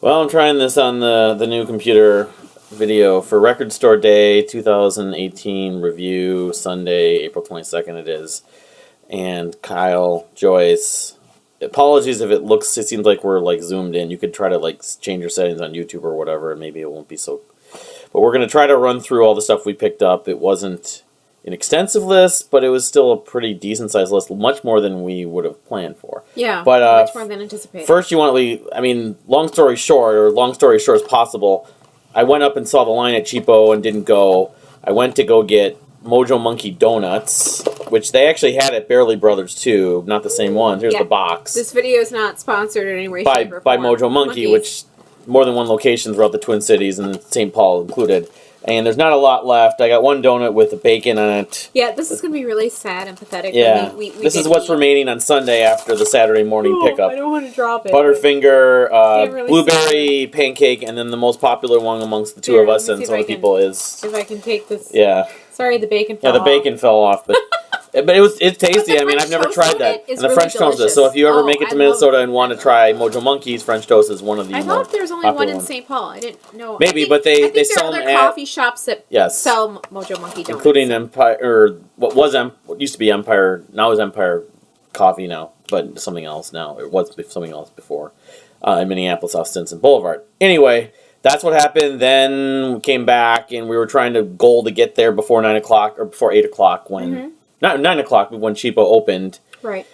Well, I'm trying this on the new computer video for Record Store Day 2018 review, Sunday, April 22nd it is. And Kyle, Joyce, apologies if it seems like we're like zoomed in. You could try to like change your settings on YouTube or whatever, and maybe it won't be so. But we're going to try to run through all the stuff we picked up. It wasn't an extensive list, but it was still a pretty decent sized list, much more than we would have planned for. Yeah, but, much more than anticipated. First, long story short as possible, I went up and saw the line at Cheapo and didn't go. I went to go get Mojo Monkey Donuts, which they actually had at Barely Brothers too, not the same one. Here's the box. This video is not sponsored in any way, shape, or by form. Mojo Monkey, which more than one location throughout the Twin Cities and St. Paul included. And there's not a lot left. I got one donut with the bacon on it. Yeah, this is going to be really sad and pathetic. Yeah, this is what's remaining on Sunday after the Saturday morning pickup. I don't want to drop it. Butterfinger, really blueberry pancake, and then the most popular one amongst the two of us and some other people is... If I can take this... Yeah. Sorry, the bacon fell off. Yeah, the bacon fell off, but... But it's tasty. I mean, I've never tried that. And the really French toast. So if you ever make it to Minnesota and want to try Mojo Monkey's French toast, is one of the I thought there was only one in St. Paul. I didn't know. Maybe, but they sell them at... there are other coffee shops that sell Mojo Monkey donuts. Including Empire, or what used to be Empire, now is Empire Coffee now, but something else now. It was something else before. In Minneapolis off Stinson Boulevard. Anyway, that's what happened. Then we came back and we were trying to goal to get there before 9 o'clock or before 8 o'clock when... Mm-hmm. Not 9 o'clock, but when Cheapo opened. Right.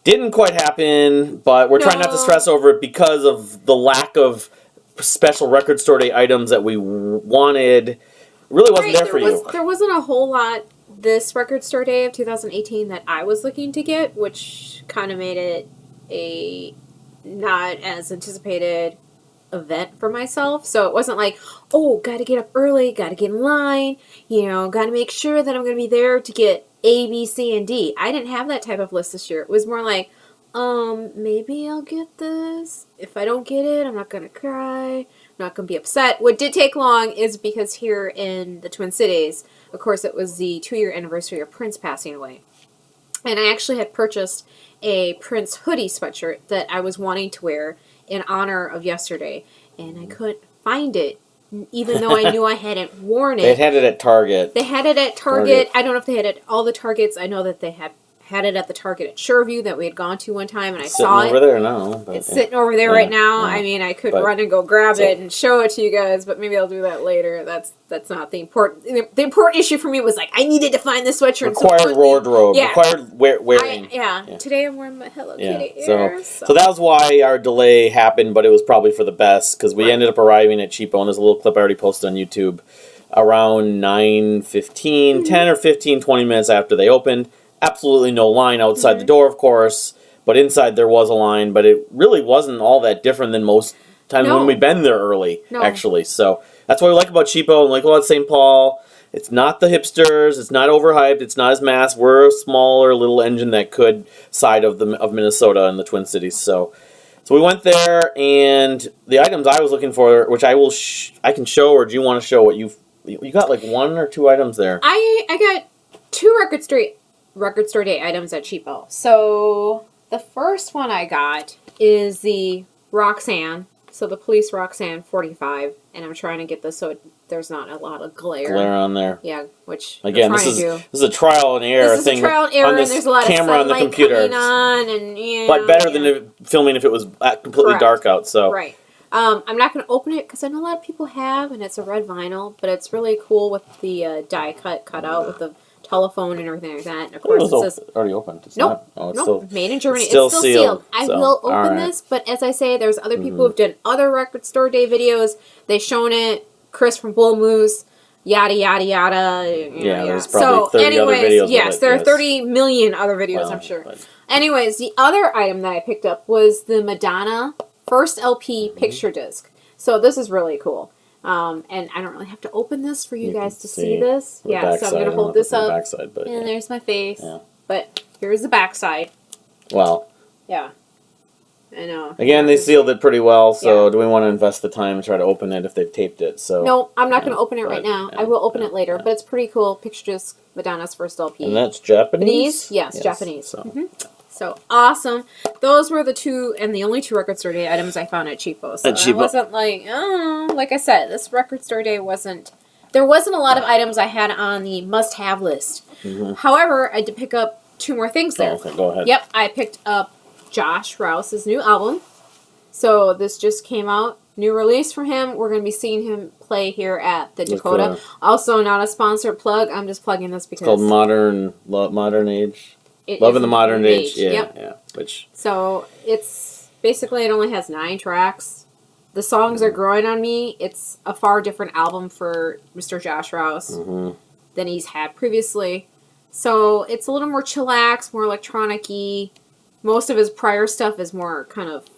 Didn't quite happen, but we're trying not to stress over it because of the lack of special Record Store Day items that we wanted. It really wasn't there for you. There wasn't a whole lot this Record Store Day of 2018 that I was looking to get, which kind of made it a not as anticipated event for myself. So it wasn't like, oh, gotta get up early, gotta get in line, gotta make sure that I'm gonna be there to get A, B, C, and D. I didn't have that type of list this year. It was more like, maybe I'll get this. If I don't get it, I'm not gonna cry. I'm not gonna be upset. What did take long is because here in the Twin Cities, of course, it was the 2-year anniversary of Prince passing away. And I actually had purchased a Prince hoodie sweatshirt that I was wanting to wear in honor of yesterday, and I couldn't find it, even though I knew I hadn't worn it. They had it at Target. They had it at Target. I don't know if they had it at all the Targets. I know that they had it at the Target at Shoreview that we had gone to one time, and I saw it. Sitting over there now. It's sitting over there right now. I mean, I could run and go grab it and show it to you guys, but maybe I'll do that later. That's not the important... The important issue for me was, like, I needed to find this sweatshirt. Required wardrobe. Yeah. Required wearing. Today I'm wearing my Hello Kitty ears. So that was why our delay happened, but it was probably for the best, because we ended up arriving at Cheapo, and there's a little clip I already posted on YouTube, around 9:15, 10 or 15, 20 minutes after they opened. Absolutely no line outside the door, of course, but inside there was a line, but it really wasn't all that different than most times when we've been there early, actually. So that's what we like about Cheapo and like about St. Paul. It's not the hipsters, it's not overhyped, it's not as mass. We're a smaller little engine that could side of Minnesota and the Twin Cities. So we went there, and the items I was looking for, which I can show, or do you want to show what you got? Like 1 or 2 items there. I got 2 Record Store Day items at Cheapo. So the first one I got is the Roxanne. So the Police Roxanne 45, and I'm trying to get this so there's not a lot of glare on there. Yeah, which again, this is a trial and error thing. This is a trial and error, and there's a lot camera of on the computer coming on, and but better than filming if it was completely dark out. So right. I'm not going to open it because I know a lot of people have, and it's a red vinyl, but it's really cool with the die cut out with the telephone and everything like that. And of course, it says already opened. It's nope, not. nope. Still, made in Germany. It's still sealed. I so, will open this, but as I say, there's other people who've done other Record Store Day videos. They've shown it. Chris from Bull Moose, yada yada yada. There's probably 30 other videos. Yes, there are 30 million other videos. I'm sure. But. Anyways, the other item that I picked up was the Madonna first LP picture disc. So this is really cool. And I don't really have to open this for you guys to see this. Yeah, so I'm going to hold this up. Backside, but and there's my face. Yeah. But here's the backside. Wow. Yeah. I know. Again, they sealed it pretty well, so do we want to invest the time and try to open it if they've taped it? So no, I'm not going to open it right now. I will open it later, but it's pretty cool. Picture disc, Madonna's first LP. And that's Japanese? Yes, Japanese. So. So awesome. Those were the two and the only two Record Store Day items I found at Cheapo. So it wasn't like, like I said, this Record Store Day wasn't, there wasn't a lot of items I had on the must-have list. Mm-hmm. However, I did pick up two more things there. Okay, go ahead. Yep, I picked up Josh Rouse's new album. So this just came out. New release from him. We're going to be seeing him play here at the Dakota. Also, not a sponsored plug. I'm just plugging this because... It's called Modern Age. Love in the Modern Age. Yeah, yep. Yeah. So, it's... Basically, it only has 9 tracks. The songs are growing on me. It's a far different album for Mr. Josh Rouse than he's had previously. So, it's a little more chillax, more electronic-y. Most of his prior stuff is more kind of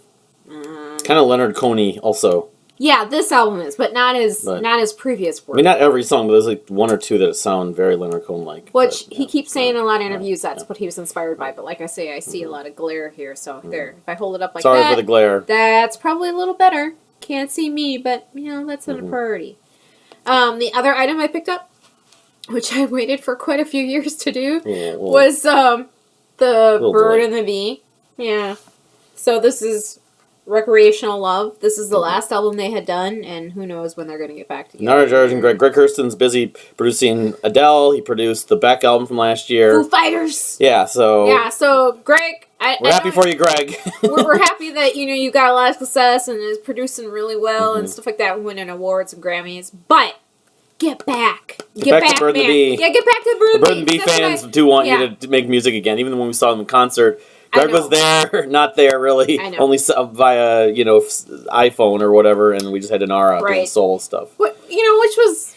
Leonard Cohen also. Yeah, this album is, but not his previous work. I mean, not every song, but there's like one or two that sound very Leonard Cohen-like. Which he keeps saying in a lot of interviews that's what he was inspired by. But like I say, I see a lot of glare here. So there, if I hold it up like Sorry for the glare. That's probably a little better. Can't see me, but that's not a priority. The other item I picked up, which I waited for quite a few years to do, was the Bird and the Bee. Yeah. So this is Recreational Love. This is the last album they had done, and who knows when they're going to get back together. Greg Kirsten's busy producing Adele. He produced the Beck album from last year. Foo Fighters. Yeah, so Greg, we're happy for you, Greg. we're happy that you got a lot of success and is producing really well and stuff like that, winning awards and Grammys. But get back to Bird and the Bee. Yeah, get back to the Bird and the Bee fans do want you to make music again, even when we saw them in concert. Greg was there, not there really, only via iPhone or whatever, and we just had Nara doing solo stuff. Which was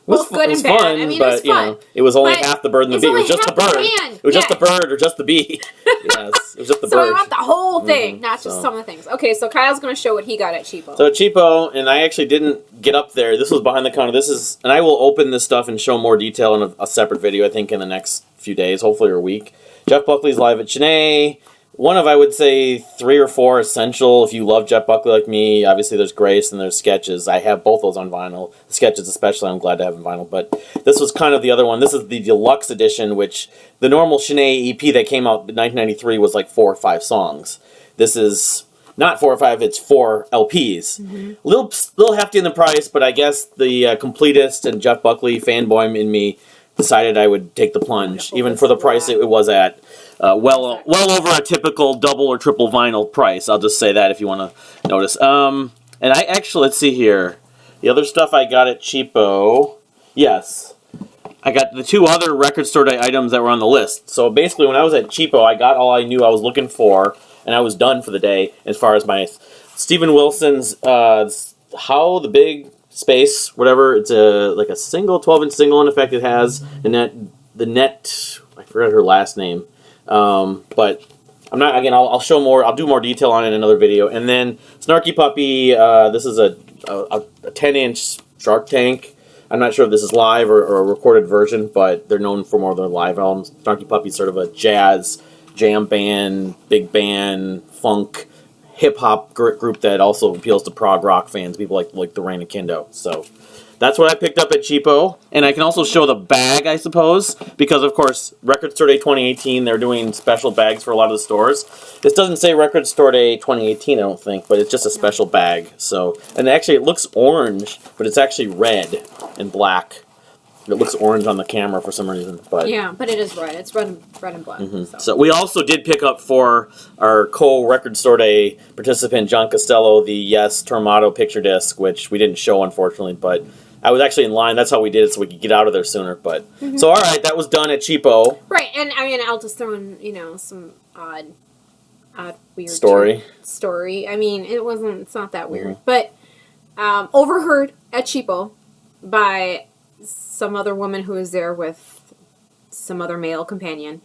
both good and bad. Fun, I mean, but it was fun. It was only half the Bird and the Bee. It was just the bird. It was just the bird or just the bee. Yes, it was just the bird. So I want the whole thing, not just some of the things. Okay, so Kyle's going to show what he got at Cheapo. So Cheapo, and I actually didn't get up there. This was behind the counter. And I will open this stuff and show more detail in a separate video, I think, in the next few days, hopefully, or a week. Jeff Buckley's live at Chennai. One of, I would say, 3 or 4 essential. If you love Jeff Buckley like me, obviously there's Grace and there's Sketches. I have both those on vinyl. The Sketches especially, I'm glad to have in vinyl. But this was kind of the other one. This is the deluxe edition, which the normal Chennai EP that came out in 1993 was like 4 or 5 songs. This is not 4 or 5, it's 4 LPs. Little hefty in the price, but I guess the completist and Jeff Buckley fanboy in me decided I would take the plunge, even for the price it was at. Well over a typical double or triple vinyl price. I'll just say that if you want to notice. And I actually, let's see here. The other stuff I got at Cheapo, yes. I got the 2 other Record Store Day items that were on the list. So basically, when I was at Cheapo, I got all I knew I was looking for, and I was done for the day as far as my Steven Wilson's How the Big Space, whatever. It's like a single, 12-inch single, in effect. It has the net, I forgot her last name. But I'm not, again, I'll show more, I'll do more detail on it in another video. And then Snarky Puppy, this is a 10-inch Sharktank. I'm not sure if this is live or a recorded version, but they're known for more of their live albums. Snarky Puppy's sort of a jazz, jam band, big band, funk, hip-hop group that also appeals to prog rock fans, people like the Rain and Kindo. So that's what I picked up at Cheapo. And I can also show the bag, I suppose, because, of course, Record Store Day 2018, they're doing special bags for a lot of the stores. This doesn't say Record Store Day 2018, I don't think, but it's just a special bag. So, and actually, it looks orange, but it's actually red and black. It looks orange on the camera for some reason. But yeah, but it is red. It's red and black. So we also did pick up for our co-Record Store Day participant, John Costello, the Yes Tormato picture disc, which we didn't show, unfortunately, but I was actually in line. That's how we did it, so we could get out of there sooner. But so, all right, that was done at Cheapo. Right, and I mean, I'll just throw in, some odd, weird story. I mean, it's not that weird, but overheard at Cheapo by some other woman who was there with some other male companion.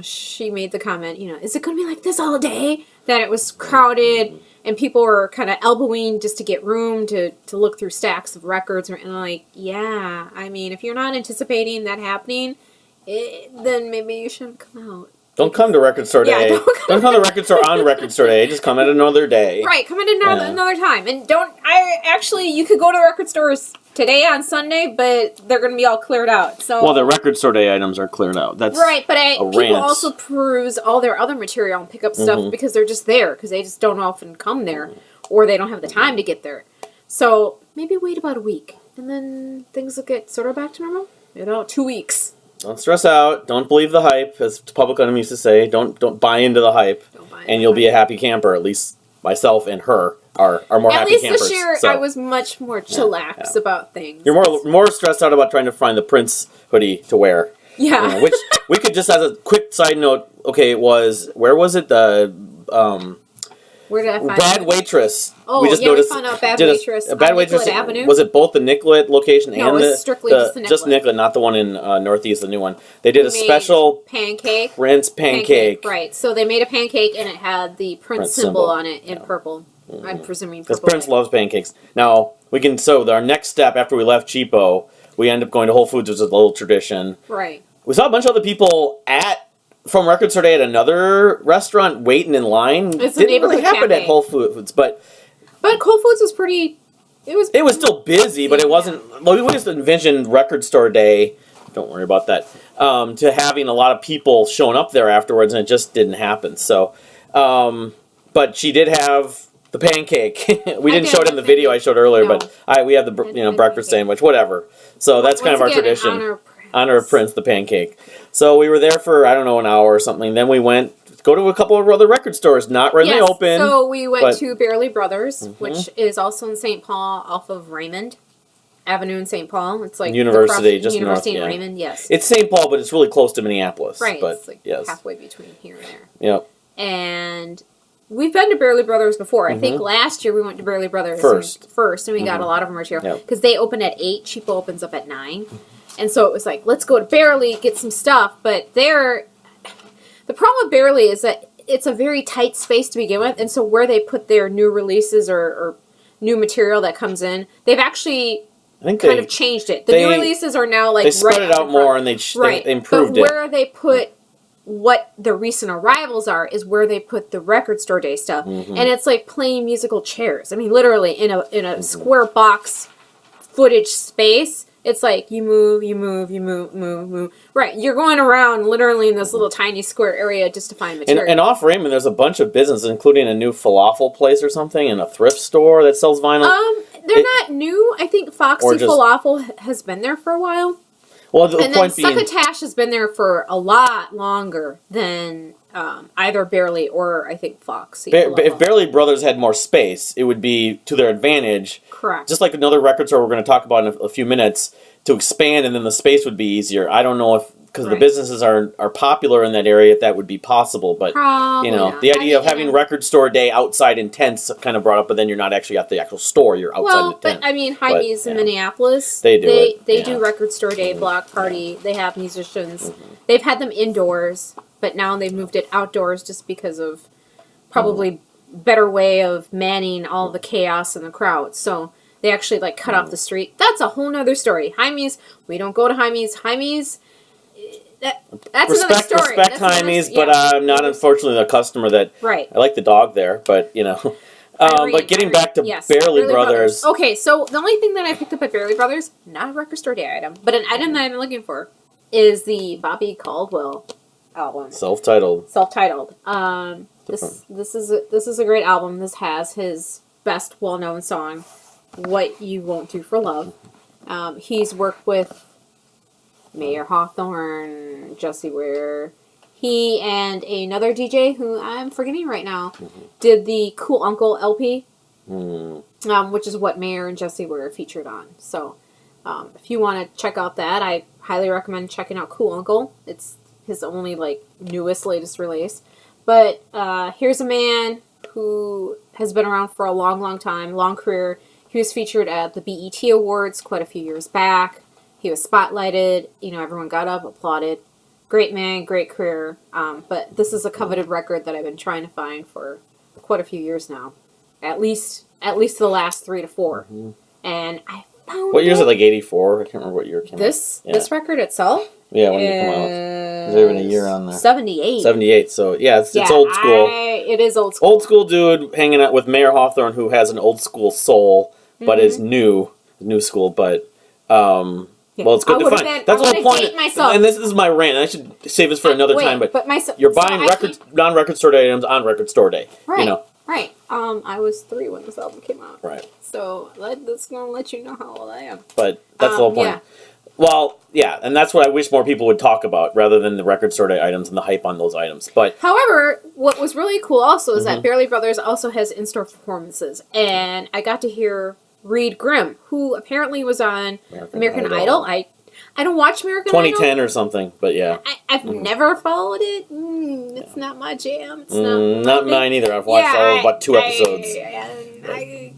She made the comment, is it going to be like this all day? That it was crowded. And people were kind of elbowing just to get room to look through stacks of records. And I'm like, yeah, I mean, if you're not anticipating that happening, then maybe you shouldn't come out. Don't come to Record Store Day. Don't come to Record Store on Record Store Day. Just come at another day. Right, come at another time. And you could go to record stores today on Sunday, but they're going to be all cleared out. So Well, the record store day items are cleared out. That's right, but people rant. also peruse all their other material and pick up stuff because they're just there, because they just don't often come there, or they don't have the time to get there. So maybe wait about a week, and then things will get sort of back to normal. 2 weeks. Don't stress out. Don't believe the hype, as Public Enemy used to say. Don't buy into the hype, and you'll be a happy camper. At least myself and her are more happy campers. At least this year, I was much more chillax about things. You're more stressed out about trying to find the Prince hoodie to wear. Yeah. Which we could just, as a quick side note, okay, where was it? Where did I find Bad Waitress. Oh, we just we found out Bad Waitress on Nicollet Avenue. Was it both the Nicollet location No, and it was strictly just the Nicollet. Just Nicollet, not the one in Northeast, the new one. They did a special pancake. Prince pancake. Right. So they made a pancake and it had the Prince symbol on it in purple. I'm presuming purple. Because Prince loves pancakes. Now, our next step after we left Cheapo, we end up going to Whole Foods, which is a little tradition. Right. We saw a bunch of other people from Record Store Day at another restaurant waiting in line. It's didn't really happen at Whole Foods, but Whole Foods was pretty. It was still busy, but it wasn't. Well, we just envisioned Record Store Day. Don't worry about that. To having a lot of people showing up there afterwards, and it just didn't happen. So, but she did have the pancake. We didn't show it in the video I showed earlier, but we have the breakfast sandwich, whatever. So that's kind of our tradition. Honor of Prince, the pancake. So we were there for, I don't know, an hour or something. Then we went go to a couple of other record stores, not when they open. So we went to Barely Brothers, which is also in St. Paul off of Raymond Avenue in St. Paul. It's like University in Raymond, yes. It's St. Paul, but it's really close to Minneapolis. Right, but, it's like yes. halfway between here and there. Yep. And we've been to Barely Brothers before. I think last year we went to Barely Brothers first, and we got a lot of material. Because they open at 8, Cheapo opens up at 9. And so it was like, let's go to Barely, get some stuff. But the problem with Barely is that it's a very tight space to begin with. And so where they put their new releases or new material that comes in, they've actually kind of changed it. The new releases are now like they spread it out more and they improved it. But where they put what the recent arrivals are is where they put the Record Store Day stuff. And it's like playing musical chairs. I mean, literally in a square box footage space. It's like you move. Right, you're going around literally in this little tiny square area just to find material. And off Raymond, there's a bunch of businesses, including a new falafel place or something, and a thrift store that sells vinyl. They're not new. I think Foxy Falafel has been there for a while. Well, the point being, Succotash has been there for a lot longer than either Barely or I think Foxy. If Barely Brothers had more space, it would be to their advantage. Correct. Just like another record store we're going to talk about in a few minutes, to expand, and then the space would be easier. I don't know if, because the businesses are popular in that area, if that would be possible. But, the idea of having Record Store Day outside in tents kind of brought up, but then you're not actually at the actual store, you're outside the tent. But, I mean, Heidi's in Minneapolis. They do They do Record Store Day, block party. They have musicians. They've had them indoors, but now they've moved it outdoors just because of probably better way of manning all the chaos and the crowd. So they actually cut off the street. That's a whole nother story. Jaime's, we don't go to Jaime's. Jaime's, that's another story. Respect Jaime's, but I'm not unfortunately the customer that. Right. I like the dog there, but but getting back to Barely Brothers. Okay, so the only thing that I picked up at Barely Brothers, not a Record Store Day item, but an item that I've been looking for, is the Bobby Caldwell album. Self-titled. This is a great album. This has his best well-known song, What You Won't Do for Love. He's worked with Mayor Hawthorne, Jesse Ware. He and another DJ who I'm forgetting right now did the Cool Uncle LP, which is what Mayor and Jesse Ware featured on. So if you want to check out that, I highly recommend checking out Cool Uncle. It's his only newest, latest release. But here's a man who has been around for a long, long time, long career. He was featured at the BET Awards quite a few years back. He was spotlighted. Everyone got up, applauded. Great man, great career. But this is a coveted record that I've been trying to find for quite a few years now. At least the last 3 to 4. And I found What year is it, 84? I can't remember what year it came out. This record itself? Yeah, when did it come out? Is there even a year on there? 78. 78, so it's old school. It is old school. Old school dude hanging out with Mayor Hawthorne, who has an old school soul, but is new. new school, but well, it's good to find. That's the whole point. And this is my rant. I should save this for another time. But you're buying non-record store day items on record store day. Right. You know. Right. I was 3 when this album came out. Right. So that's gonna let you know how old I am. But that's the whole point. Yeah. Well, yeah, and that's what I wish more people would talk about, rather than the record store day items and the hype on those items. But however, what was really cool also is that Barely Brothers also has in-store performances, and I got to hear Reed Grimm, who apparently was on American Idol. I don't watch American 2010 Idol. or something, but yeah. I've never followed it. It's not my jam. It's not mine either. I've watched about 2 episodes.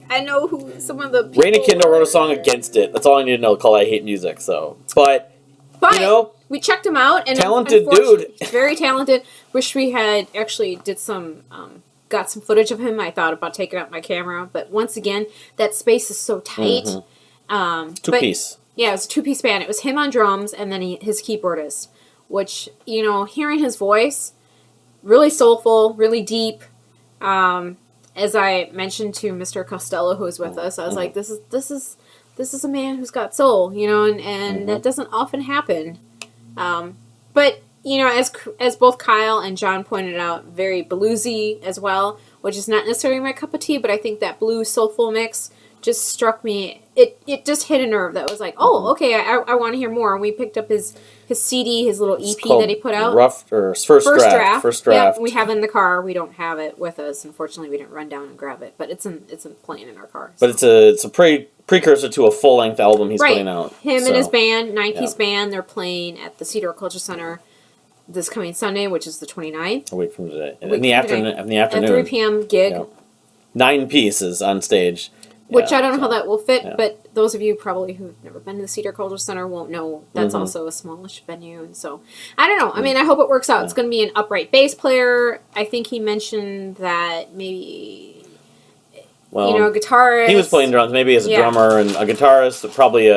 I know who some of the people Raina Kindle wrote a song against it. That's all I need to know, called I Hate Music. So, but you know, we checked him out. And talented dude. Very talented. Wish we had actually did some... got some footage of him. I thought about taking out my camera, but once again, that space is so tight. Two-piece. Yeah, it was a 2-piece band. It was him on drums and then his keyboardist, which, you know, hearing his voice, really soulful, really deep. As I mentioned to Mr. Costello, who was with us, I was like, this is a man who's got soul, you know, and that doesn't often happen. But you know, as both Kyle and John pointed out, very bluesy as well, which is not necessarily my cup of tea, but I think that blues soulful mix just struck me. It just hit a nerve that was like, oh, okay, I want to hear more. And we picked up his CD, his little EP that he put out. First draft. Yeah, we have it in the car. We don't have it with us. Unfortunately, we didn't run down and grab it, but it's playing in our car. So. But it's a precursor to a full length album he's putting out. Him and his band, 9-piece band, they're playing at the Cedar Culture Center this coming Sunday, which is the 29th. A week from today. In the afternoon. At 3 p.m. gig. Yeah. 9 pieces on stage. Which I don't know how that will fit, but those of you probably who've never been to the Cedar Culture Center won't know that's also a smallish venue. And so, I don't know. I mean, I hope it works out. It's going to be an upright bass player. I think he mentioned that maybe, a guitarist. He was playing drums, maybe as a drummer, and a guitarist, probably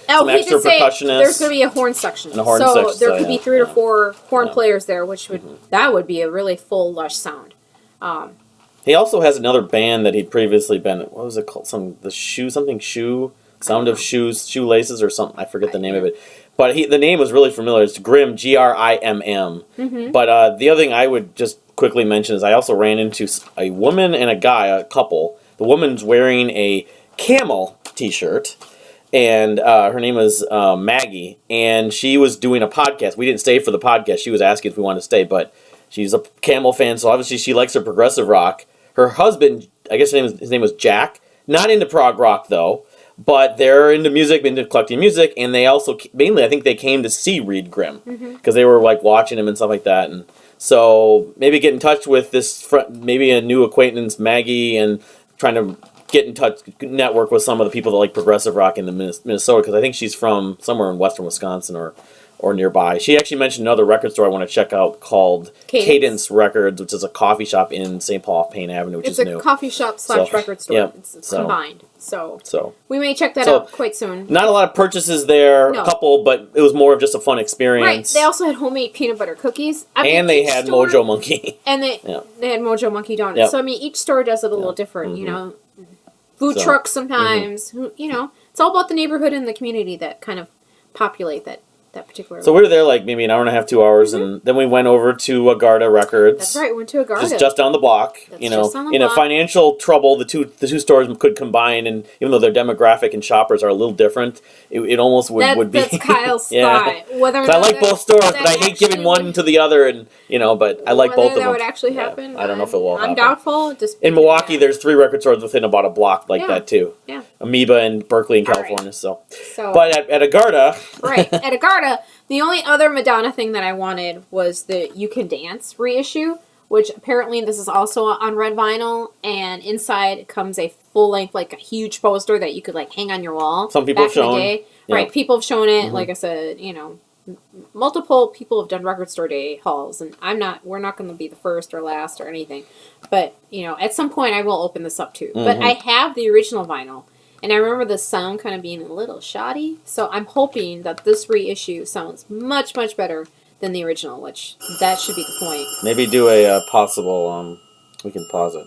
some extra percussionist. There's going to be a horn section. And a horn section. So there could be 3 or 4 horn players there, which would be a really full, lush sound. He also has another band that he'd previously been. What was it called? Sound of shoes, shoelaces, or something. I forget the name of it. But the name was really familiar. It's Grimm, Grimm. But the other thing I would just quickly mention is I also ran into a woman and a guy, a couple. The woman's wearing a camel T-shirt, and her name was Maggie, and she was doing a podcast. We didn't stay for the podcast. She was asking if we wanted to stay, but she's a Camel fan, so obviously she likes her progressive rock. Her husband, I guess his name was Jack, not into prog rock though, but they're into music, into collecting music, and they also, mainly I think they came to see Reed Grimm, because they were like watching him and stuff like that, and so maybe get in touch with this, maybe a new acquaintance, Maggie, and trying to get in touch, network with some of the people that like progressive rock in the Minnesota, because I think she's from somewhere in western Wisconsin or nearby. She actually mentioned another record store I want to check out called Cadence Records, which is a coffee shop in St. Paul, Payne Avenue, which is new. It's a coffee shop / record store. Yeah, it's combined. So we may check that out quite soon. Not a lot of purchases there, a couple, but it was more of just a fun experience. Right. They also had homemade peanut butter cookies. And they had Mojo Monkey. And they had Mojo Monkey donuts. Yep. So, I mean, each store does it a little different, you know. Food trucks sometimes, you know. It's all about the neighborhood and the community that kind of populate that particular. So we were there like maybe an hour and a half, 2 hours, and then we went over to Agharta Records. That's right, we went to Agharta. Just down the block. A financial trouble, the two stores could combine, and even though their demographic and shoppers are a little different, it almost would be. That's Kyle's thought. I like both stores, but I hate giving one to the other, and but I like both of them. That would actually happen. I don't know if it will happen. I'm doubtful. In Milwaukee, there's 3 record stores within about a block like that too. Yeah. Amoeba in Berkeley in California. So. But at Agharta. Right, at Agharta. The only other Madonna thing that I wanted was the You Can Dance reissue, which apparently this is also on red vinyl, and inside comes a full-length, like a huge poster that you could like hang on your wall. Some people have shown it. Right, people have shown it. Like I said, multiple people have done record store day hauls, and we're not going to be the first or last or anything. But, at some point I will open this up too. But I have the original vinyl. And I remember the sound kind of being a little shoddy. So I'm hoping that this reissue sounds much, much better than the original, which that should be the point. Maybe do a possible, we can pause it.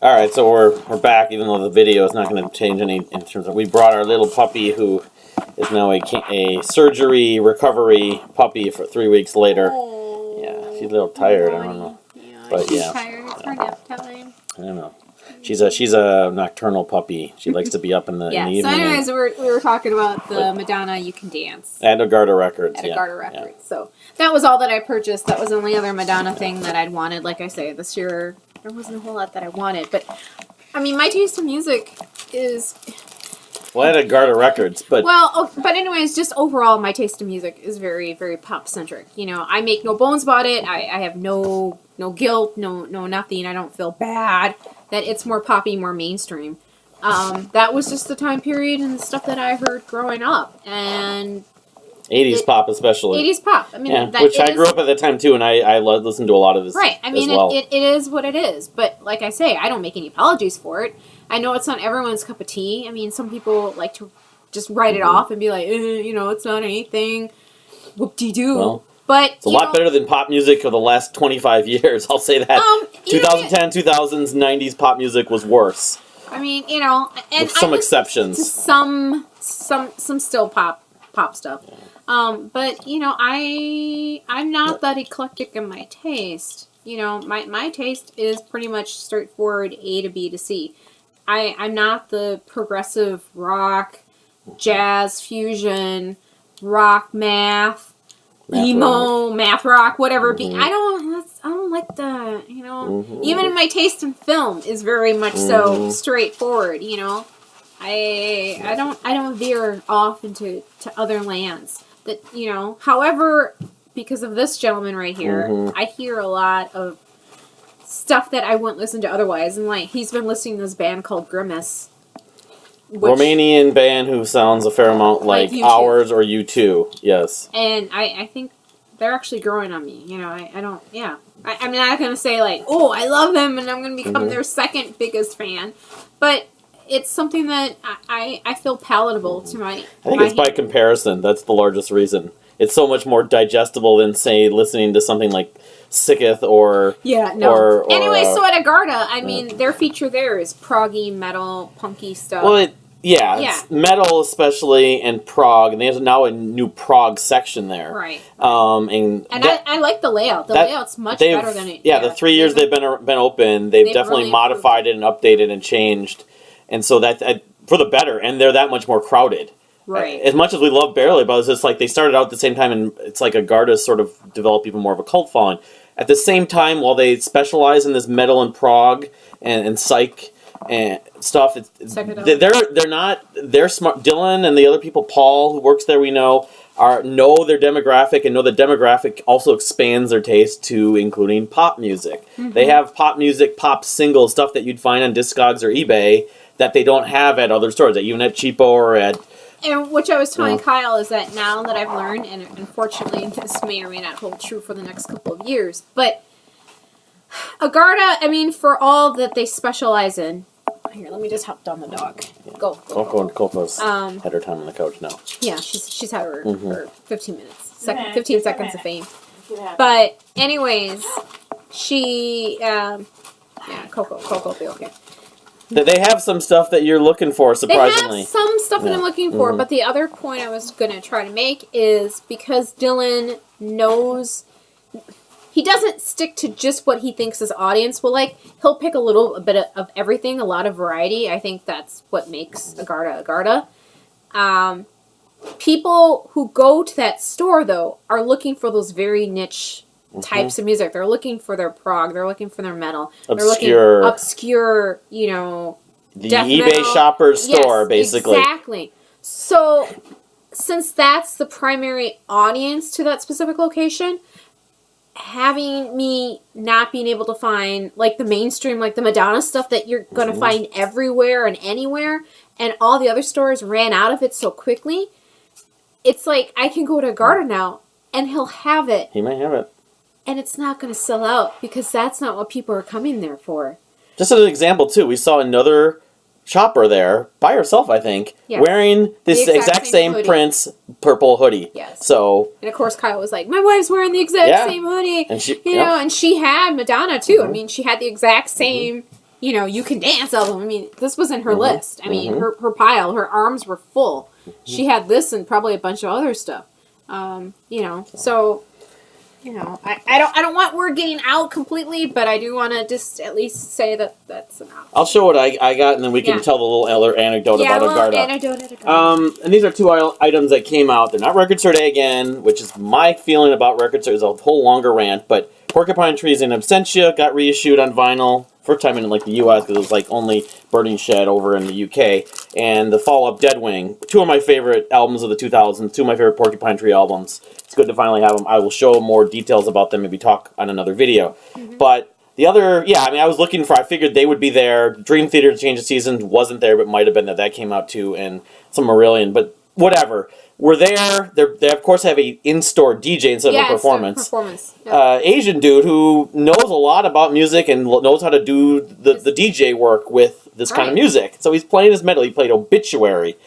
All right, so we're back, even though the video is not going to change any in terms of... We brought our little puppy who is now a surgery recovery puppy for 3 weeks later. Oh, yeah, she's a little tired, I don't know. Yeah, but she's yeah. tired. It's her nap time. I don't know. She's a nocturnal puppy. She likes to be up in the, in the evening. So anyways, we were talking about the Madonna You Can Dance. At Agharta Records, At Agharta Records. Yeah. So that was all that I purchased. That was the only other Madonna thing that I'd wanted. Like I say, this year there wasn't a whole lot that I wanted. But, I mean, my taste in music is... Well, at Agharta Records, but... Well, but anyways, just overall, my taste in music is very, very pop-centric. You know, I make no bones about it. I have no guilt, no nothing. I don't feel bad that it's more poppy, more mainstream. That was just the time period and the stuff that I heard growing up. And... 80s pop, especially. 80s pop. I mean, yeah, which I grew up at the time, too, and I listened to a lot of this. Right. I mean, as well. it is what it is. But, like I say, I don't make any apologies for it. I know it's not everyone's cup of tea. I mean, some people like to just write it off and be like, you know, it's not anything. Whoop-de-doo. Well, but it's a lot better than pop music of the last 25 years. I'll say that. 2010, 2000s, 90s pop music was worse. I mean, you know, and with some exceptions. To some still pop stuff. But you know, I'm not that eclectic in my taste. You know, my taste is pretty much straightforward A to B to C. I'm not the progressive rock, jazz fusion, rock math emo, math rock, whatever. I don't like that. You know, even in my taste in film is very much so straightforward. You know, I don't veer off into other lands. That, you know, however, because of this gentleman right here, I hear a lot of stuff that I wouldn't listen to otherwise. And, like, he's been listening to this band called Grimace. Romanian band who sounds a fair amount like ours or U2, yes. And I think they're actually growing on me. You know, I don't, yeah. I'm not going to say, like, oh, I love them and I'm going to become their second biggest fan. But... it's something that I feel palatable to my... I think it's by comparison. That's the largest reason. It's so much more digestible than, say, listening to something like Sicketh or... Yeah, no. Anyway, so at Agharta, I mean, their feature there is proggy, metal, punky stuff. Well, it's metal especially and prog, and there's now a new prog section there. Right. I like the layout. The layout's much better than it... Yeah, the 3 years they've been open, they've definitely really modified it and updated and changed. And so that for the better, and they're that much more crowded. Right. As much as we love Barely Buzz, it's like they started out at the same time, and it's like Agharta's sort of developed even more of a cult following. At the same time, while they specialize in this metal and prog and psych and stuff, they're smart. Dylan and the other people, Paul, who works there, we know their demographic and know the demographic also expands their taste to including pop music. They have pop music, pop singles, stuff that you'd find on Discogs or eBay that they don't have at other stores, even at Cheapo or at... And which I was telling Kyle is that now that I've learned, and unfortunately this may or may not hold true for the next couple of years, but Agharta, I mean, for all that they specialize in... Here, let me just help down the dog. Yeah. Go. Coco's had her time on the couch now. Yeah, she's had her 15 minutes. 15 seconds of fame. But anyways, she... Coco will be okay. They have some stuff that you're looking for, surprisingly. They have some stuff that I'm looking for, but the other point I was going to try to make is because Dylan knows... He doesn't stick to just what he thinks his audience will like. He'll pick a little bit of everything, a lot of variety. I think that's what makes Agharta. People who go to that store, though, are looking for those very niche types of music. They're looking for their prog. They're looking for their metal. They're looking obscure, you know, the eBay metal. Shopper's store, basically. Exactly. So, since that's the primary audience to that specific location, having me not being able to find, like, the mainstream, like the Madonna stuff that you're going to find everywhere and anywhere, and all the other stores ran out of it so quickly, it's like, I can go to Agharta now, and he'll have it. He might have it. And it's not going to sell out, because that's not what people are coming there for. Just as an example, too, we saw another shopper there, by herself, I think, wearing this exact same Prince purple hoodie. Yes. So, and of course, Kyle was like, "My wife's wearing the exact same hoodie." And she, you know, and she had Madonna too. I mean, she had the exact same You Can Dance album. I mean, this was in her list. I mean, her pile, her arms were full. She had this and probably a bunch of other stuff. So, I don't want word getting out completely, but I do want to just at least say that's an option. I'll show what I got, and then we can tell the little other anecdote about Agharta. And these are two items that came out. They're not Record Store Day again, which is my feeling about Record Store. It's a whole longer rant, but Porcupine Trees and Absentia got reissued on vinyl. First time in the U.S. because it was only Burning Shed over in the U.K. And the follow-up Deadwing, two of my favorite albums of the 2000s, two of my favorite Porcupine Tree albums. It's good to finally have them. I will show more details about them, maybe talk on another video. But the other, I was looking for, I figured they would be there. Dream Theater Change of Seasons wasn't there, but might have been that came out too, and some Marillion, but whatever. We're there. They of course have a in-store DJ instead of a performance. Yep. Asian dude who knows a lot about music and knows how to do the DJ work with this kind of music. So he's playing his metal. He played Obituary.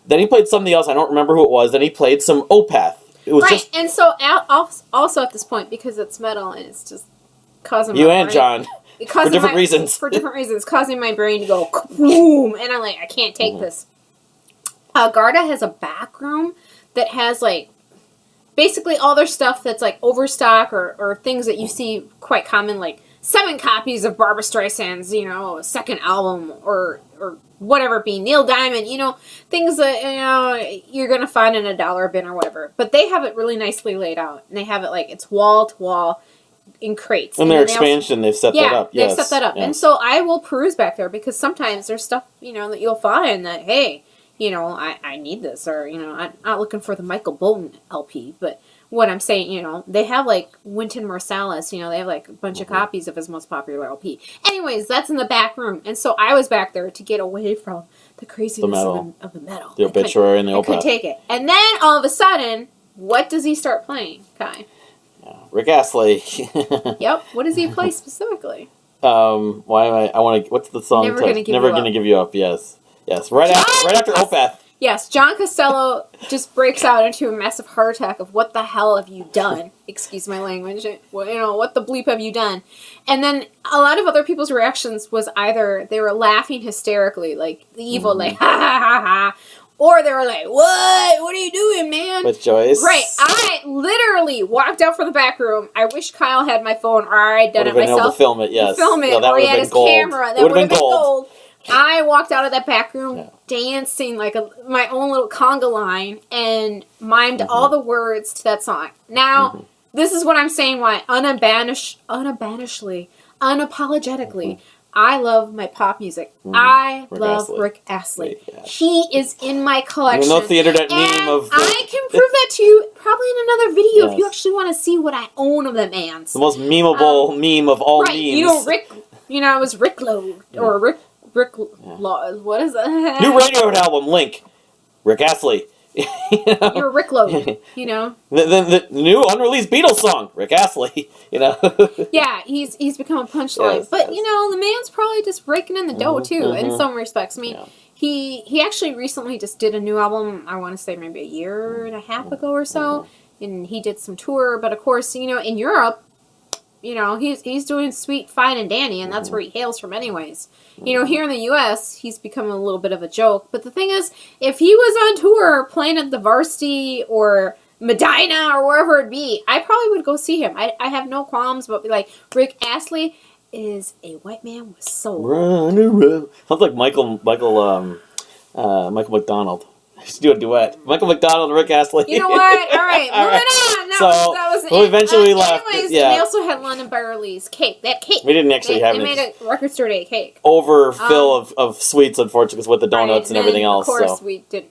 Then he played something else. I don't remember who it was. Then he played some Oates. It was just... And so also at this point, because it's metal and it's just causing you and John for different reasons. For different reasons, causing my brain to go boom, and I'm like, I can't take this. Agharta has a back room that has basically all their stuff that's overstock or things that you see quite common, 7 copies of Barbra Streisand's second album or whatever it be, Neil Diamond, things that you're gonna find in a dollar bin or whatever. But they have it really nicely laid out, and they have it it's wall to wall in crates. In their expansion, they've set that up. Yes, they've set that up, and so I will peruse back there because sometimes there's stuff that you'll find that hey. I need this, or, I'm not looking for the Michael Bolton LP, but what I'm saying, they have, Wynton Marsalis, they have, a bunch of copies of his most popular LP. Anyways, that's in the back room, and so I was back there to get away from the craziness of the metal. The Obituary and the Oates. I couldn't take it. And then, all of a sudden, what does he start playing, Kai? Rick Astley. Yep. What does he play specifically? What's the song? Never Gonna Give You Up, yes. Yes, right after Oates. Yes, John Costello just breaks out into a massive heart attack of what the hell have you done? Excuse my language. What the bleep have you done? And then a lot of other people's reactions was either they were laughing hysterically, the evil, ha ha ha ha, or they were like, what are you doing, man? With Joyce. Right. I literally walked out for the back room. I wish Kyle had my phone, or I'd done it myself. Able to film it, yes. Film it, or he had his camera. That would have been gold. I walked out of that back room dancing my own little conga line and mimed all the words to that song. Now, this is what I'm saying why unabashedly, unapologetically, I love my pop music. I love Rick Astley. He is in my collection. You know the internet meme of... I can prove that to you probably in another video if you actually want to see what I own of the man. The most memeable meme of all memes. It was Rick Lowe or Rick Law. What is that? New Radiohead album, Link. Rick Astley. You're Rick Lowe, The new unreleased Beatles song, Rick Astley, Yeah, he's become a punchline. Yes, but, the man's probably just raking in the dough, too, in some respects. I mean, he actually recently just did a new album, I want to say maybe a year and a half ago or so, and he did some tour. But, of course, in Europe, he's doing sweet, fine, and dandy, and that's where he hails from anyways. Here in the U.S., he's become a little bit of a joke. But the thing is, if he was on tour playing at the Varsity or Medina or wherever it be, I probably would go see him. I have no qualms, but Rick Astley is a white man with soul. Run. Sounds like Michael McDonald. I should do a duet. Michael McDonald and Rick Astley. You know what? All right, moving on. That was eventually we left. Anyways, they also had London Byerly's cake. That cake. We didn't actually have it. They made a Record Store Day cake. Overfill of sweets, unfortunately, because with the donuts and everything else. Of course,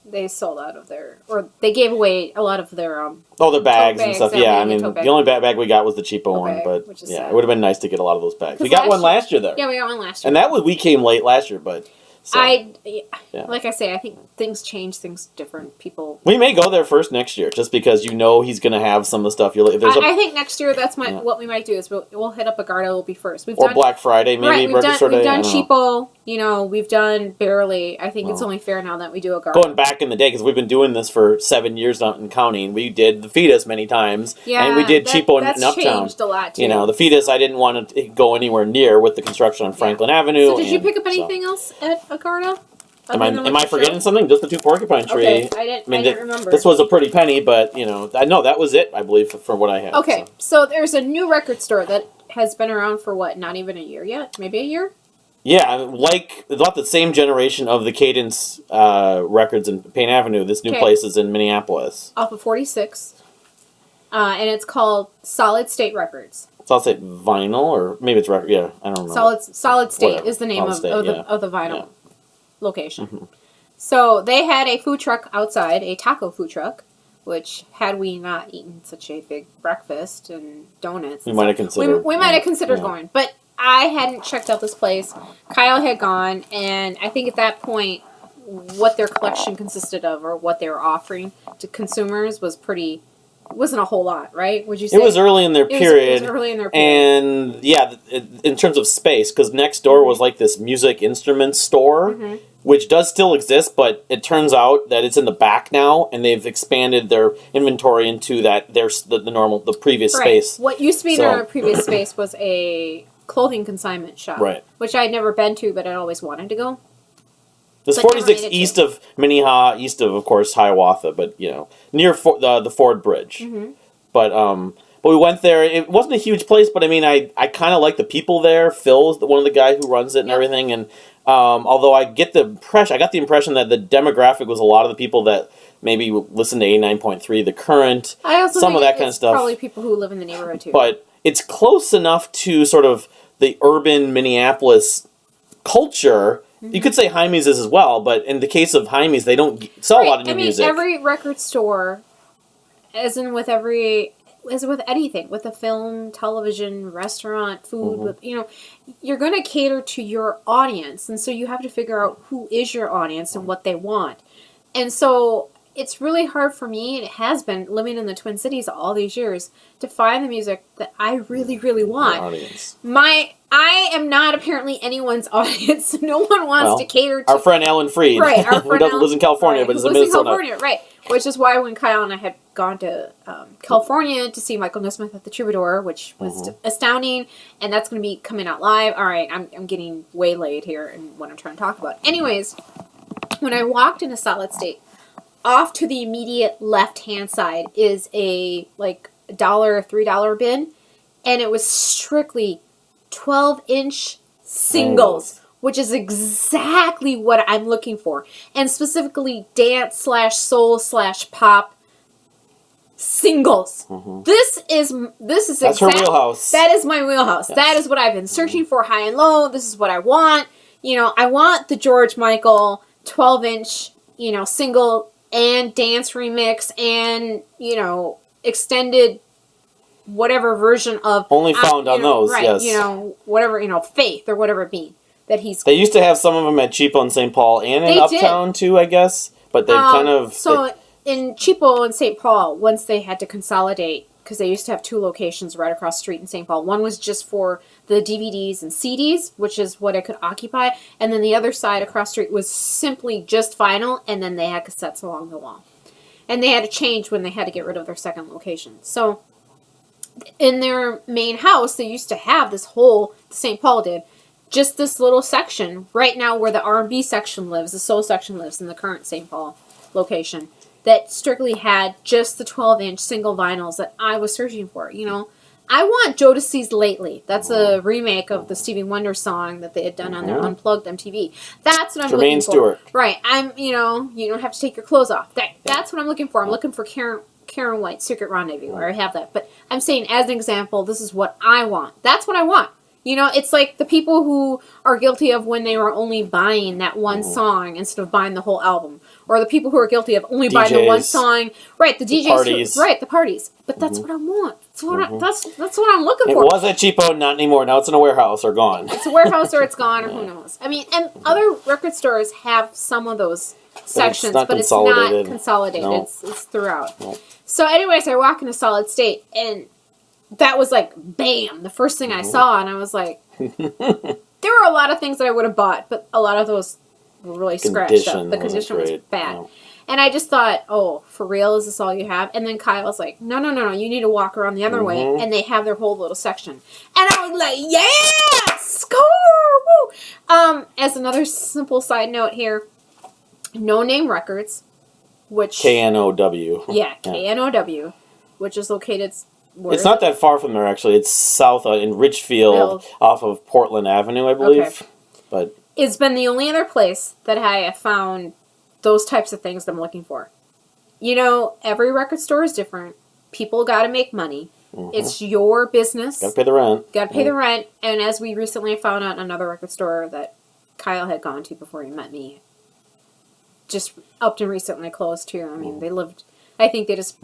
they sold out of or they gave away a lot of their their bags and stuff. Yeah, the only bag we got was the cheapo one, but it would have been nice to get a lot of those bags. We got one last year though. Yeah, we got one last year. And we came late last year, but. So, like I say, I think things change, things different. People. We may go there first next year, just because he's going to have some of the stuff. I think next year that's what we might do is we'll hit up Agharta. Will be first. Black Friday maybe. Right, we've done Cheapo. You know, we've done barely. I think it's only fair now that we do Agharta. Going back in the day, because we've been doing this for 7 years now and counting, we did the Fetus many times, and we did Cheapo in Uptown. That's changed a lot, too. You know, the Fetus I didn't want to go anywhere near with the construction on Franklin Avenue. So did you pick up anything else at Agharta? Am I forgetting something? Just the 2 Porcupine tree. Okay, I didn't remember. This was a pretty penny, but, you know, I know that was it, I believe, for what I had. Okay, so there's a new record store that has been around for, what, not even a year yet? Maybe a year? Yeah, like about the same generation of the Cadence Records in Payne Avenue. This new place is in Minneapolis. Off of 46. And it's called Solid State Records. Solid State Vinyl, or maybe it's record. Yeah, I don't know. Solid State Whatever. is the name of the vinyl location. Mm-hmm. So they had a food truck outside, a taco food truck, which had we not eaten such a big breakfast and donuts, we might have considered. We might have considered going, but I hadn't checked out this place. Kyle had gone, and I think at that point, what their collection consisted of, or what they were offering to consumers, wasn't a whole lot, right? Would you say? It was early in their period. It was early in their period. And, yeah, in terms of space, because next door was like this music instruments store, which does still exist, but it turns out that it's in the back now, and they've expanded their inventory into that. There's the previous space. What used to be in our previous space was a clothing consignment shop, which I had never been to, but I always wanted to go. There's 46 east of Minnehaha, east of course, Hiawatha, but, you know, near the Ford Bridge. But we went there. It wasn't a huge place, but, I mean, I kind of like the people there. Phil's one of the guys who runs it and everything, and although I got the impression that the demographic was a lot of the people that maybe listen to 89.3, The Current, some of that kind of stuff. Probably people who live in the neighborhood, too. But it's close enough to sort of the urban Minneapolis culture. You could say Jaime's is as well, but in the case of Jaime's, they don't sell a lot of new music. Every record store, as with anything, with a film, television, restaurant, food, with you're going to cater to your audience, and so you have to figure out who is your audience and what they want. And so it's really hard for me, and it has been, living in the Twin Cities all these years, to find the music that I really, really want. Audience. I am not apparently anyone's audience. No one wants to cater to... Our friend Alan Freed, who lives in California, but is in Minnesota. Which is why when Kyle and I had gone to California to see Michael Nesmith at the Troubadour, which was astounding, and that's going to be coming out live. All right, I'm getting waylaid here in what I'm trying to talk about. Anyways, when I walked into Solid State, off to the immediate left-hand side is a $1, $3 bin, and it was strictly 12-inch singles, which is exactly what I'm looking for, and specifically dance/soul/pop singles. This is that's her wheelhouse. That is my wheelhouse. Yes. That is what I've been searching for, high and low. This is what I want. I want the George Michael 12-inch, single and dance remix and, extended whatever version of... Only found on those, yes. Whatever, Faith or whatever it be that he's... They used to have some of them at Cheapo and St. Paul and in Uptown too, I guess. But they've kind of... in Cheapo and St. Paul, once they had to consolidate, because they used to have 2 locations right across the street in St. Paul. One was just for the DVDs and CDs, which is what it could occupy. And then the other side across the street was simply just vinyl, and then they had cassettes along the wall. And they had to change when they had to get rid of their second location. So in their main house, they used to have this whole, St. Paul did, just this little section right now where the R&B section lives, the soul section lives in the current St. Paul location, that strictly had just the 12-inch single vinyls that I was searching for. I want Jodeci's Lately. That's a remake of the Stevie Wonder song that they had done on their Unplugged MTV. That's what I'm looking for. Stewart. Right. You don't have to take your clothes off. That's what I'm looking for. I'm looking for Karen White's Secret Rendezvous, where I have that. But I'm saying, as an example, this is what I want. That's what I want. It's like the people who are guilty of when they were only buying that one song instead of buying the whole album. Or the people who are guilty of only buying the one song. Right, the DJs. Parties. The parties. But that's what I want. That's what I'm looking for. It was at Cheapo, not anymore. Now it's in a warehouse or gone. It's a warehouse or it's gone or who knows. I mean, and other record stores have some of those sections, but it's not consolidated. No. It's throughout. No. So anyways, I walk into Solid State, and that was like, bam, the first thing I saw, and I was like, There were a lot of things that I would have bought, but a lot of those were really scratched up. The condition was bad. No. And I just thought, oh, for real, is this all you have? And then Kyle was like, no, you need to walk around the other way. And they have their whole little section. And I was like, yeah, score! Woo! As another simple side note here, No Name Records, which... K-N-O-W. Yeah, K-N-O-W, which is located... Where? It's not that far from there, actually. It's south in Richfield, off of Portland Avenue, I believe. Okay. But it's been the only other place that I have found those types of things that I'm looking for. You know, every record store is different. People got to make money. It's your business. Got to pay the rent. Got to pay the rent. And as we recently found out, another record store that Kyle had gone to before he met me just upped and recently closed too. I mean, they lived... I think they just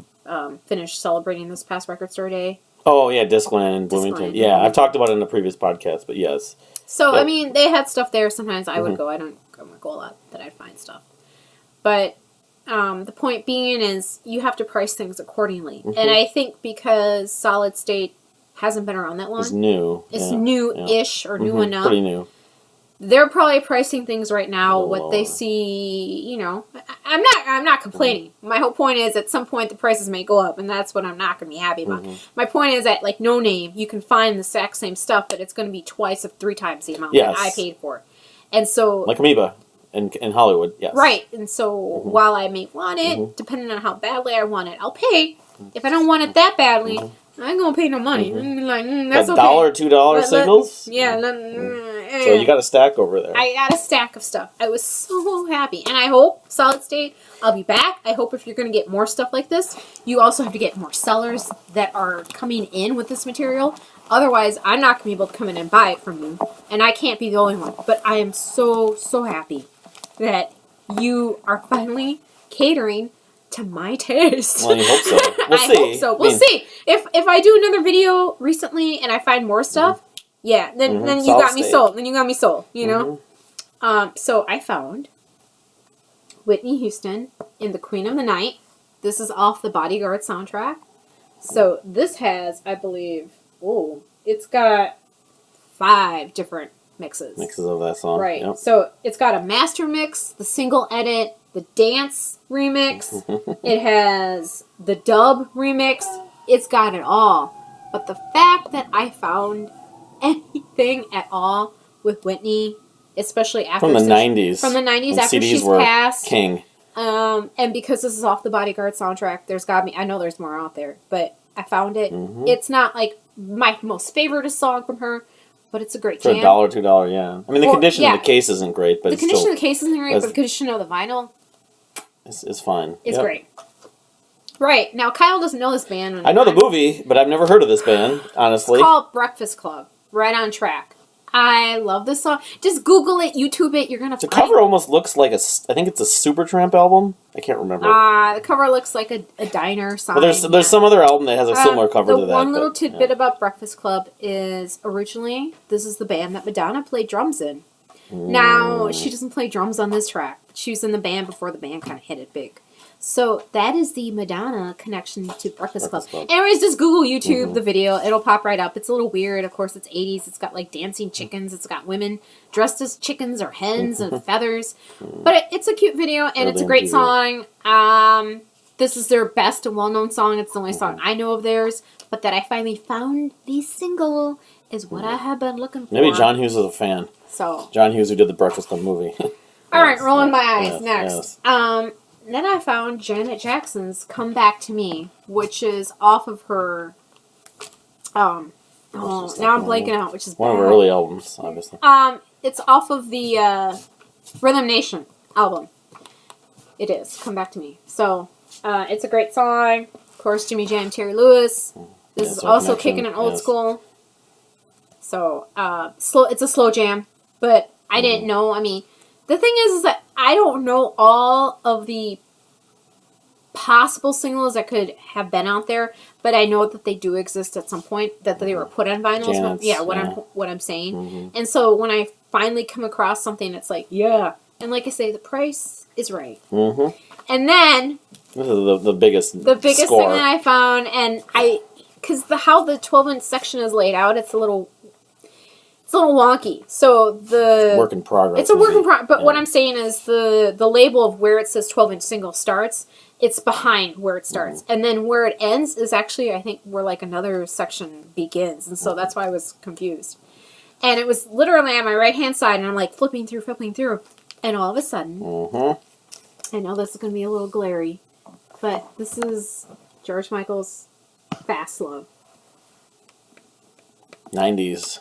finished celebrating this past record store day. Oh, yeah, Discland in Bloomington. Yeah, I've talked about it in a previous podcast, but yes. So, I mean, they had stuff there. Sometimes I would go. I don't go a lot that I'd find stuff. But the point being is you have to price things accordingly. And I think because Solid State hasn't been around that long. It's new. It's new-ish or new enough. Pretty new. They're probably pricing things right now what they see, you know. I'm not complaining. My whole point is at some point the prices may go up, and that's what I'm not going to be happy about. My point is that, like, No Name, you can find the exact same stuff, but it's going to be twice or 3 times the amount that I paid for. And so... Like Amoeba in Hollywood, yes. Right. And so while I may want it, depending on how badly I want it, I'll pay. If I don't want it that badly... I ain't gonna pay no money. Like, that's okay. $1, $2 singles? Yeah. So you got a stack over there. I got a stack of stuff. I was so happy. And I hope, Solid State, I'll be back. I hope if you're going to get more stuff like this, you also have to get more sellers that are coming in with this material. Otherwise, I'm not going to be able to come in and buy it from you. And I can't be the only one. But I am so, so happy that you are finally catering to my taste. Well, you hope so. We'll see. Hope so. We'll see. If I do another video recently and I find more stuff, then you got me sold. Then you got me sold, you know? So I found Whitney Houston in The Queen of the Night. This is off the Bodyguard soundtrack. So this has, I believe, it's got 5 different mixes. Mixes of that song. Right. Yep. So it's got a master mix, the single edit, the dance remix. It has the dub remix. It's got it all. But the fact that I found anything at all with Whitney, especially after... From the 90s. From the 90s, when after CDs she's were passed. King. And because this is off the Bodyguard soundtrack, there's got me... I know there's more out there, but I found it. It's not like my most favorite song from her, but it's a great jam. For $1, $2, yeah. I mean, the condition of the case isn't great, but the condition of the case isn't great, but the condition of the vinyl... It's fine. It's great. Right. Now, Kyle doesn't know this band. I know the movie, but I've never heard of this band, honestly. It's called Breakfast Club. Right on Track. I love this song. Just Google it, YouTube it. You're going to find it. The cover almost looks like I think it's a Supertramp album. I can't remember. The cover looks like a diner sign. Well, there's some other album that has a similar cover to that. The one little tidbit about Breakfast Club is originally, this is the band that Madonna played drums in. Now, she doesn't play drums on this track. She was in the band before the band kind of hit it big. So, that is the Madonna connection to Breakfast Club. Anyways, just Google YouTube the video. It'll pop right up. It's a little weird. Of course, it's 80s. It's got, like, dancing chickens. It's got women dressed as chickens or hens and feathers. But it's a cute video, and it's a great song. This is their best and well-known song. It's the only song I know of theirs. But that I finally found the single is what I have been looking for. Maybe John Hughes is a fan. So John Hughes, who did the Breakfast Club movie. All right, rolling my eyes. Next. Then I found Janet Jackson's Come Back to Me, which is off of her... now I'm blanking out, which is one of her early albums, obviously. It's off of the Rhythm Nation album. It is. Come Back to Me. So, it's a great song. Of course, Jimmy Jam, Terry Lewis. This is also kicking an old school. So, it's a slow jam. But I didn't know. I mean, the thing is that I don't know all of the possible singles that could have been out there, but I know that they do exist at some point, that they were put on vinyls. What I'm saying. And so when I finally come across something, it's like, and like I say, the price is right. And then this is the biggest thing that I found, and because how the 12-inch section is laid out, it's a little... it's a little wonky. So the work in progress. It's a work in progress. But yeah. what I'm saying is the label of where it says 12-inch single starts, it's behind where it starts. And then where it ends is actually, I think, where like another section begins. And so that's why I was confused. And it was literally on my right-hand side, and I'm like flipping through. And all of a sudden, I know this is going to be a little glary, but this is George Michael's Fast Love. 90s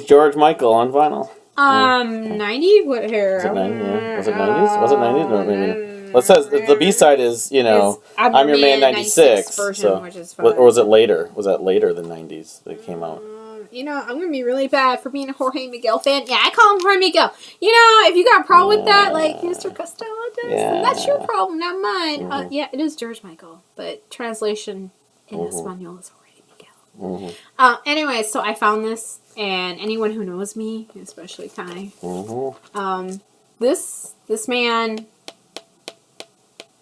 George Michael on vinyl. 90? What hair? Was it 90? Yeah. Was it 90s? Was it 90s? No, maybe. Well, it says the B-side is, I'm Your Man 96. Version, so, which is fun. or was it later? Was that later than 90s that came out? I'm going to be really bad for being a Jorge Miguel fan. Yeah, I call him Jorge Miguel. If you got a problem with that, like Mr. Costello does, then that's your problem, not mine. Yeah, it is George Michael, but translation in Espanol is Jorge Miguel. Anyway, so I found this, and anyone who knows me, especially Kai, this man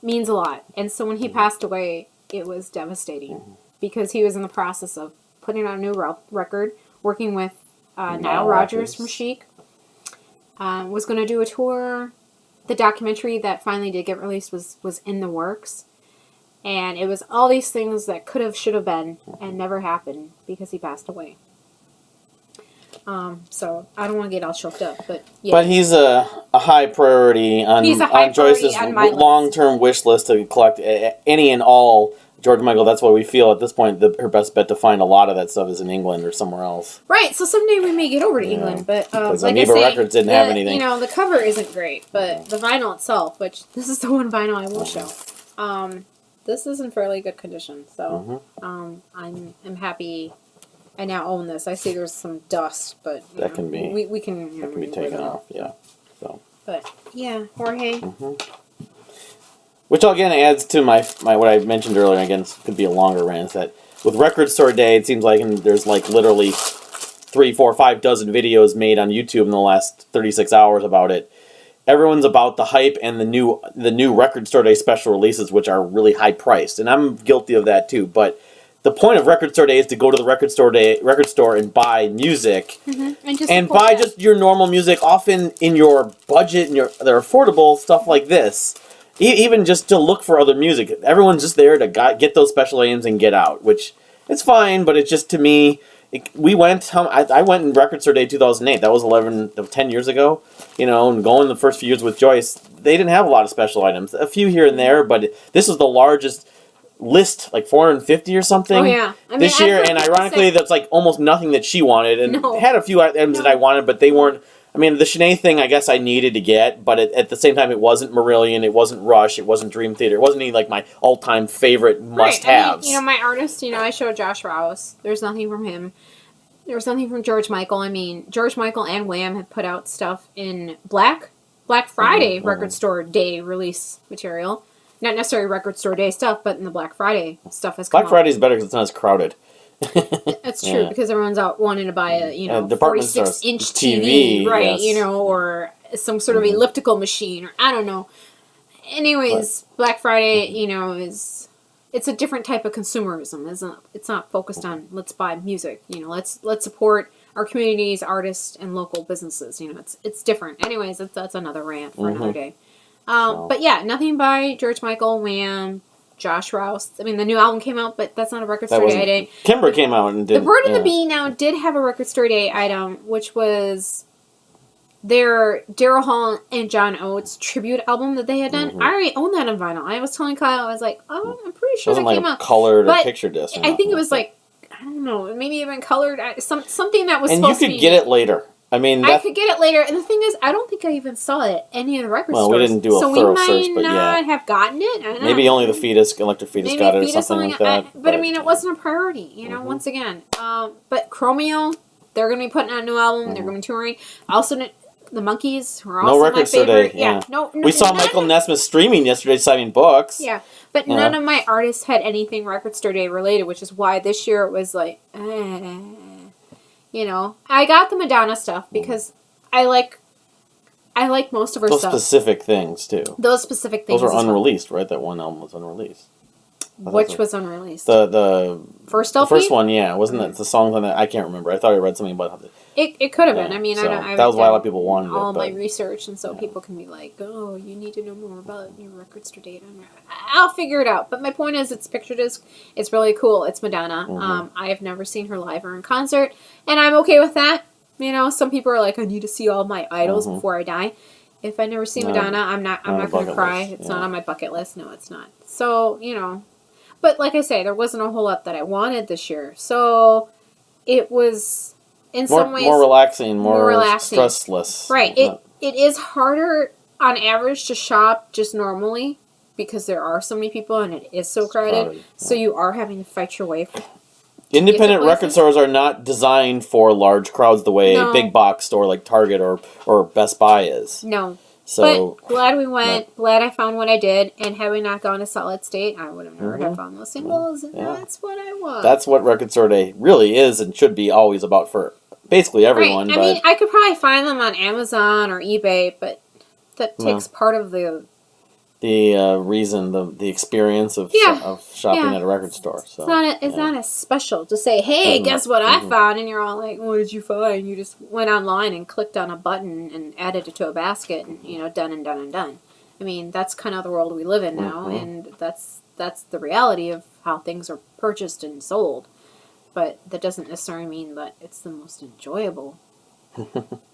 means a lot. And so when he passed away, it was devastating because he was in the process of putting out a new record, working with Nile Rodgers from Chic. Was going to do a tour. The documentary that finally did get released was in the works. And it was all these things that could have, should have been, and never happened because he passed away. So I don't want to get all choked up, but yeah. But he's a high priority on Joyce's long-term wish list to collect any and all George Michael. That's why we feel at this point that her best bet to find a lot of that stuff is in England or somewhere else. Right. So someday we may get over to England, but like Amoeba Records didn't have anything. The cover isn't great, but the vinyl itself, which this is the one vinyl I will show. This is in fairly good condition, so I'm happy. I now own this. I see there's some dust, but that can be we can that can be taken off. Yeah. So. But yeah, Jorge. Which again adds to my what I mentioned earlier. Again, it could be a longer rant. That with Record Store Day, it seems like there's like literally 3, 4, 5 dozen videos made on YouTube in the last 36 hours about it. Everyone's about the hype and the new Record Store Day special releases, which are really high priced, and I'm guilty of that too. But the point of Record Store Day is to go to the record store and buy music, and buy just your normal music, often in your budget and they're affordable stuff like this. Even just to look for other music. Everyone's just there to get those special items and get out, which it's fine, but it's just, to me, I went in Record Store Day 2008. That was 10 years ago, and going the first few years with Joyce, they didn't have a lot of special items. A few here and there, but this was the largest list, like 450 or something this year, and ironically, that's like almost nothing that she wanted, and had a few items that I wanted, but they weren't. I mean, the Sinead thing, I guess I needed to get, but at the same time, it wasn't Marillion, it wasn't Rush, it wasn't Dream Theater, it wasn't any, like, my all-time favorite must-haves. I mean, my artist, I showed Josh Rouse. There's nothing from him. There was nothing from George Michael. I mean, George Michael and Wham have put out stuff in Black Friday Record Store Day release material. Not necessarily Record Store Day stuff, but in the Black Friday stuff has come Black Friday's better because it's not as crowded. That's true, because everyone's out wanting to buy a 46-inch TV, right? Yes. Or some sort of elliptical machine, or I don't know. Anyways, Black Friday, it's a different type of consumerism. It's not focused on let's buy music. Let's support our communities, artists, and local businesses. It's different. Anyways, that's another rant for another day. But yeah, nothing by George Michael, Wham, Josh Rouse. I mean, the new album came out, but that's not a Record Store Day item. Kimber came out and did. The Bird and the Bee now did have a Record Store Day item, which was their Daryl Hall and John Oates tribute album that they had done. I already own that on vinyl. I was telling Kyle, I was like, oh, I'm pretty sure that came out. Colored or picture disc. I think it was like, I don't know, maybe even colored. Something that was supposed to be. And you could get it later. I mean, I could get it later, and the thing is, I don't think I even saw it at any of the record stores. Well, we didn't do a thorough search, but so we might not have gotten it. I don't know. Maybe only the Electric Fetus got it or something like that. But I mean, it wasn't a priority, once again. But Chromeo, they're going to be putting out a new album. They're going to be touring. Also, the Monkees, who are also my favorite. No, we saw Michael Nesmith streaming yesterday, signing books. Yeah, but none of my artists had anything Record Store Day related, which is why this year it was like, I got the Madonna stuff because I like most of her stuff. Those specific things, too. Those specific things. Those were unreleased, right? That one album was unreleased. Which was unreleased? The first LP? The first one, yeah. Wasn't that the songs on that? I can't remember. I thought I read something about It could have been. I mean, so I that was why a lot of people wanted all it. my But research, and so people can be like, "Oh, you need to know more about your record store data." I'll figure it out. But my point is, it's picture disc. It's really cool. It's Madonna. I have never seen her live or in concert, and I'm okay with that. You know, some people are like, "I need to see all my idols before I die." If I never see Madonna, I'm not going to cry. It's not on my bucket list. No, it's not. So, you know, but like I say, there wasn't a whole lot that I wanted this year. So it was in some ways more relaxing, more stressless. Right. It is harder on average to shop just normally because there are so many people and it is so crowded. So you are having to fight your way. Independent record stores are not designed for large crowds the way a big box store like Target or Best Buy is. No. So, but glad we went. Glad I found what I did. And had we not gone to Solid State, I would have never have found those singles. And that's what I want. That's what Record Store Day really is and should be always about for basically everyone. Right. I mean, I could probably find them on Amazon or eBay, but that takes part of the reason, the experience of shopping at a record store. So it's not as special to say, hey, guess what I found? And you're all like, what did you find? You just went online and clicked on a button and added it to a basket and, you know, done and done and done. I mean, that's kind of the world we live in now, and that's the reality of how things are purchased and sold. But that doesn't necessarily mean that it's the most enjoyable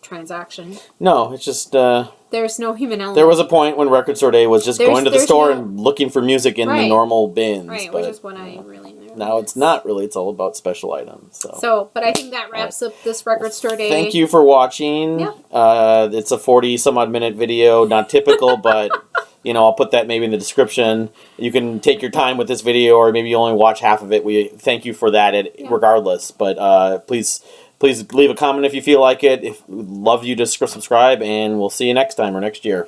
transaction. No, it's just there's no human element. There was a point when Record Store Day was just going to the store and looking for music in the normal bins. Right, but, which is what I really knew. Now it's not really. It's all about special items. So but I think that wraps up this Record Store Day. Thank you for watching. Yeah. It's a 40-some-odd minute video. Not typical, but you know, I'll put that maybe in the description. You can take your time with this video, or maybe you only watch half of it. We thank you for that, regardless. But please leave a comment if you feel like it. We'd love you to subscribe, and we'll see you next time or next year.